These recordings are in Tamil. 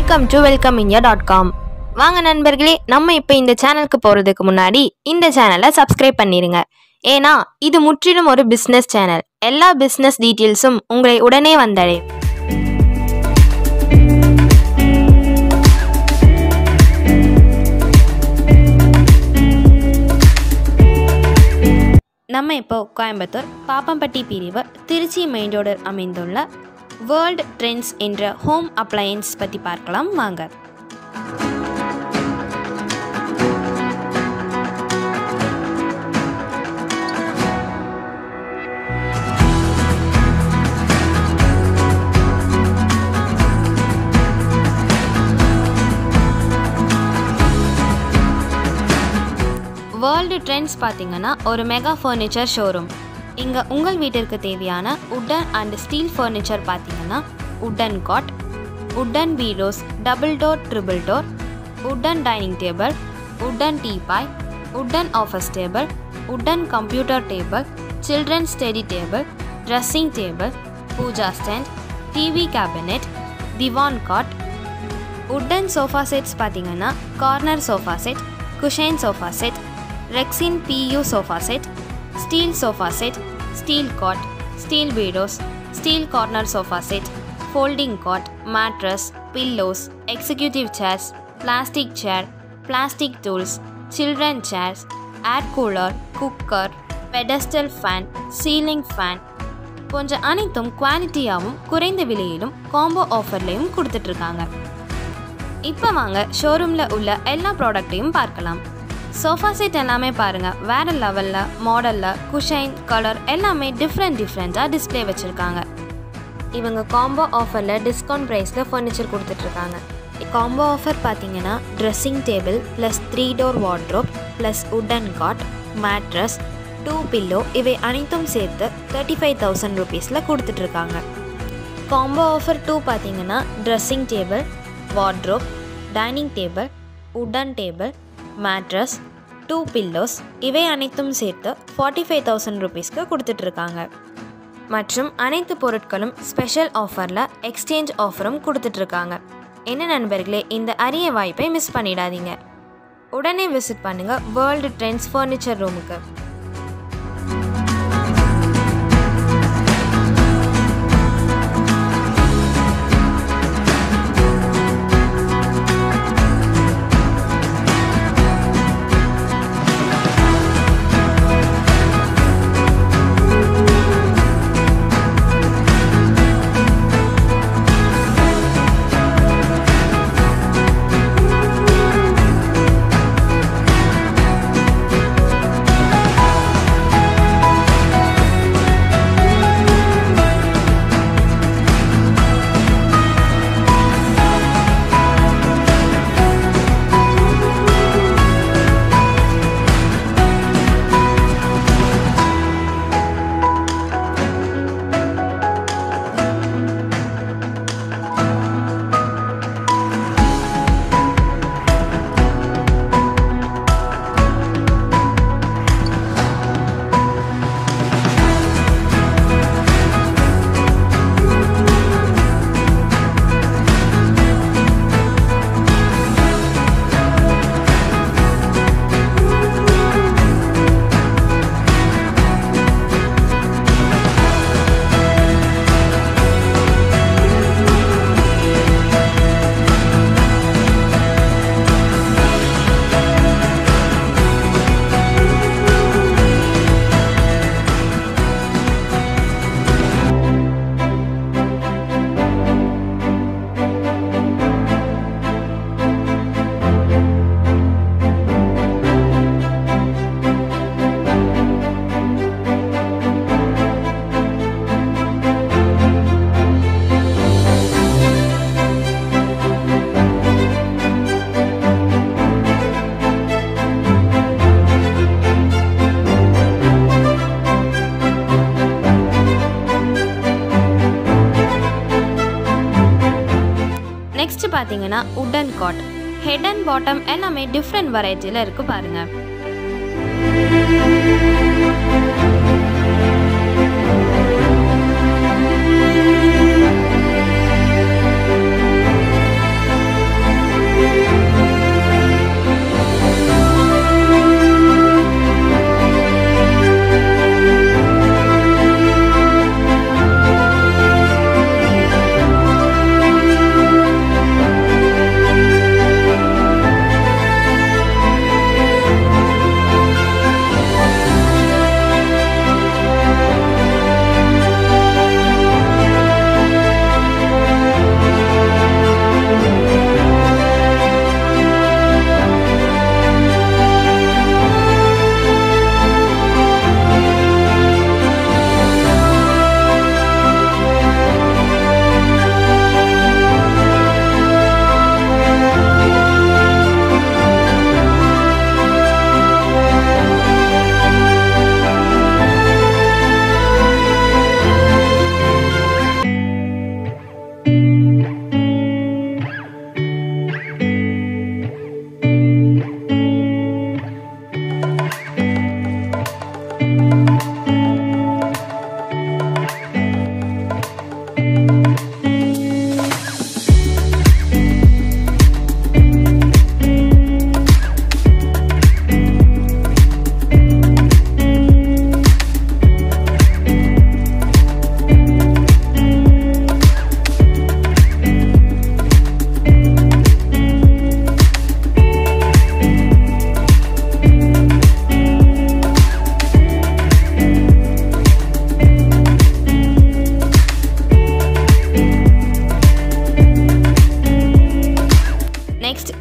Welcome to Wellcomindia.com. வாங்க நண்பர்களே, நம்ம இப்போ இந்த சேனலுக்கு போறதுக்கு முன்னாடி இந்த சேனலை சப்ஸ்கிரைப் பண்ணிருங்க. ஏன்னா இது முற்றிலும் ஒரு பிசினஸ் சேனல். எல்லா பிசினஸ் டீடைல்ஸும் உங்களை உடனே வந்தடையும். நம்ம இப்போ கோயம்புத்தூர் பாப்பம்பட்டி பிரிவு திருச்சி மெயின் ரோடில் அமைந்துள்ள வேர்ல்ட் ட்ரெண்ட்ஸ் என்ற ஹோம் அப்ளையன்ஸ் பற்றி பார்க்கலாம் வாங்க. வேர்ல்டு ட்ரெண்ட்ஸ் பார்த்தீங்கன்னா ஒரு மெகா ஃபர்னிச்சர் ஷோரூம். இங்கே உங்கள் வீட்டிற்கு தேவையான உட்டன் அண்ட் ஸ்டீல் ஃபர்னிச்சர் பார்த்தீங்கன்னா wooden cot, wooden bureaus, double door, triple door, wooden dining table, wooden teapoy, wooden office table, wooden computer table, children's study table, dressing table, puja stand, TV cabinet, divan cot, wooden sofa sets பார்த்தீங்கன்னா corner sofa set, cushion sofa set, Rexin PU sofa set, steel sofa set, steel cot, steel bureaus, steel corner sofa set, folding cot, mattress, pillows, executive chairs, plastic chair, plastic tools, children chairs, air cooler, cooker, pedestal fan, ceiling fan போன்ற அனைத்தும் குவாலிட்டியாகவும் குறைந்த விலையிலும் காம்போ ஆஃபர்லையும் கொடுத்துட்ருக்காங்க. இப்போ வாங்க ஷோரூமில் உள்ள எல்லா ப்ராடக்ட்டையும் பார்க்கலாம். சோஃபா செட் எல்லாமே பாருங்கள், வேறு லெவலில் மாடலில் குஷைன் கலர் எல்லாமே டிஃப்ரெண்ட்டாக டிஸ்பிளே வச்சுருக்காங்க. இவங்க காம்போ ஆஃபரில் டிஸ்கவுண்ட் ப்ரைஸில் ஃபர்னிச்சர் கொடுத்துட்ருக்காங்க. காம்போ ஆஃபர் பார்த்தீங்கன்னா dressing table plus 3 door wardrobe plus wooden God, mattress, 2 pillow இவை அனைத்தும் சேர்த்து 35,000 ருபீஸில் கொடுத்துட்ருக்காங்க. காம்போ ஆஃபர் 2 பார்த்தீங்கன்னா dressing table, wardrobe, dining table, wooden table, mattress, 2 pillows இவை அனைத்தும் சேர்த்து 45,000 ருபீஸ்க்கு கொடுத்துட்ருக்காங்க. மற்றும் அனைத்து பொருட்களும் ஸ்பெஷல் ஆஃபரில் எக்ஸ்சேஞ்ச் ஆஃபரும் கொடுத்துட்ருக்காங்க. என்ன நண்பர்களே, இந்த அரிய வாய்ப்பை மிஸ் பண்ணிடாதீங்க. உடனே விசிட் பண்ணுங்கள் வேர்ல்டு ட்ரெண்ட்ஸ் ஃபர்னிச்சர் ரூமுக்கு. நெக்ஸ்ட் பார்த்தீங்கன்னா wooden God, head and bottom எல்லாமே டிஃப்ரெண்ட் வெரைட்டியில் இருக்கு பாருங்க.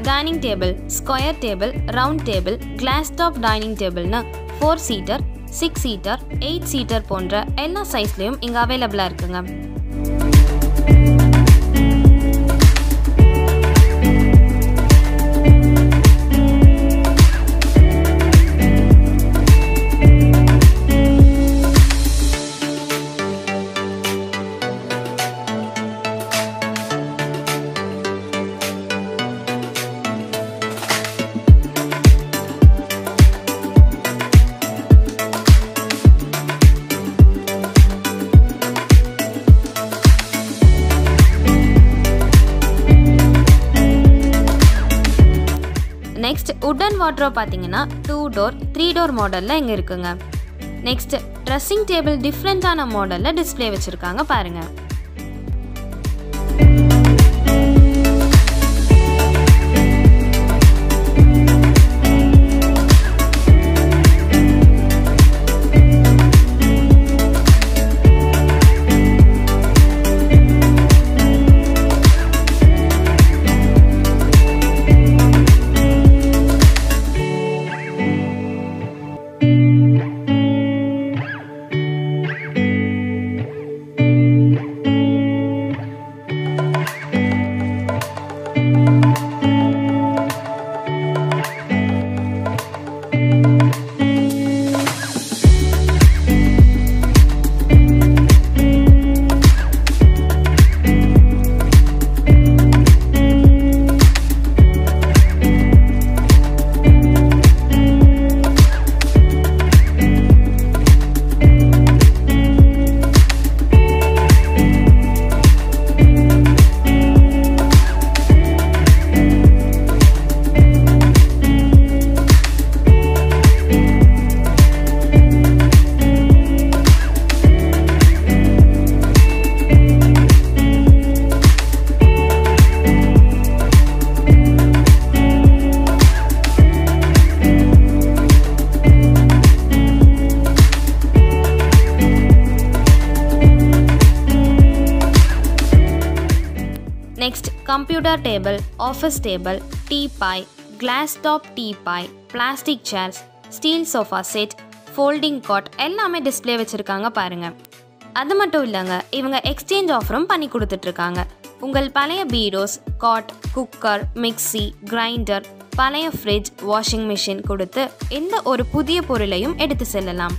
Dining table, square table, round table, glass top dining table na 4-seater, 6-seater, 8-seater போன்ற எல்லா சைஸ்லயும் இங்க அவைலபிளா இருக்குங்க. Next, wooden wardrobe பாத்தீங்கன்னா 2-door, 3-door மாடல்ல இங்க இருக்குங்க. Next, dressing table டிஃபரண்டான மாடல்ல டிஸ்ப்ளே வச்சிருக்காங்க பாருங்க. Next, computer table, office table, teapoy, glass top teapoy, plastic chairs, steel sofa set, folding cot எல்லாமே டிஸ்ப்ளே வச்சிருக்காங்க பாருங்க. அது மட்டும் இல்லங்க, இவங்க எக்ஸ்சேஞ்ச் ஆஃபரும் பண்ணி கொடுத்துட்டு இருக்காங்க. உங்கள் பழைய bureaus, cot, cooker, mixie, grinder, பழைய ஃப்ரிட்ஜ், வாஷிங் மிஷின் கொடுத்து எந்த ஒரு புதிய பொருளையும் எடுத்து செல்லலாம்.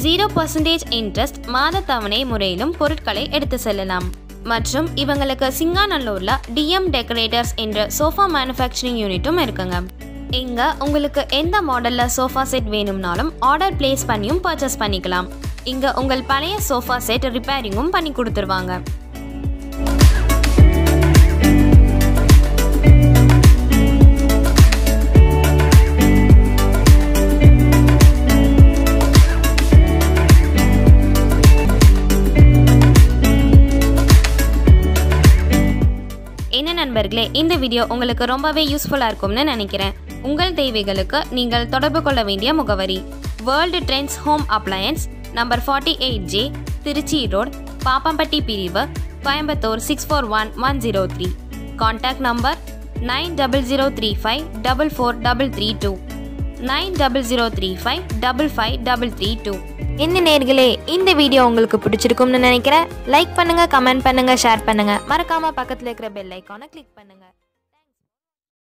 0% இன்ட்ரெஸ்ட் மாத தவணை முறையிலும் பொருட்களை எடுத்து செல்லலாம். மற்றும் இவங்களுக்கு சிங்காநல்லூர்ல DM டெக்கரேட்டர்ஸ் என்ற சோஃபா மேனுஃபேக்சரிங் யூனிட்டும் இருக்குங்க. இங்க உங்களுக்கு எந்த மாடல்ல சோஃபா செட் வேணும்னாலும் ஆர்டர் பிளேஸ் பண்ணியும் பர்ச்சேஸ் பண்ணிக்கலாம். இங்க உங்கள் பழைய சோஃபா செட் ரிப்பேரிங்கும் பண்ணி கொடுத்துருவாங்க. என்ன நண்பர்களே, இந்த வீடியோ உங்களுக்கு ரொம்பவே யூஸ்ஃபுல்லா இருக்கும்னு நினைக்கிறேன். உங்கள் தேவைகளுக்கு நீங்கள் தொடர்பு கொள்ள வேண்டிய முகவரி world trends home appliances, number 48J, Trichy road, Pappampatti பிரிவு, கோயம்புத்தூர் 641103. Contact number 9003544332, 9003555332. இந்த நேயர்களே, இந்த வீடியோ உங்களுக்கு பிடிச்சிருக்கும்னு நினைக்கிறேன். லைக் பண்ணுங்க, கமெண்ட் பண்ணுங்க, ஷேர் பண்ணுங்க. மறக்காம பக்கத்துல இருக்கிற பெல் ஐகானை கிளிக் பண்ணுங்க.